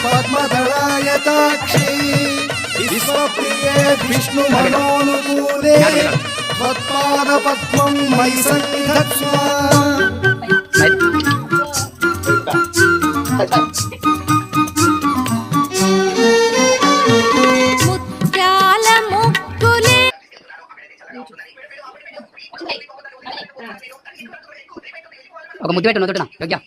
పద్మదళాయతాక్షి విశ్వప్రియే విష్ణు మనోనుకూలే త్వత్పాద పద్మం మయి సంధత్స్వ. ముత్యాల ముగ్గులే ఒక ముద్దు పెట్టు, యోగ్య.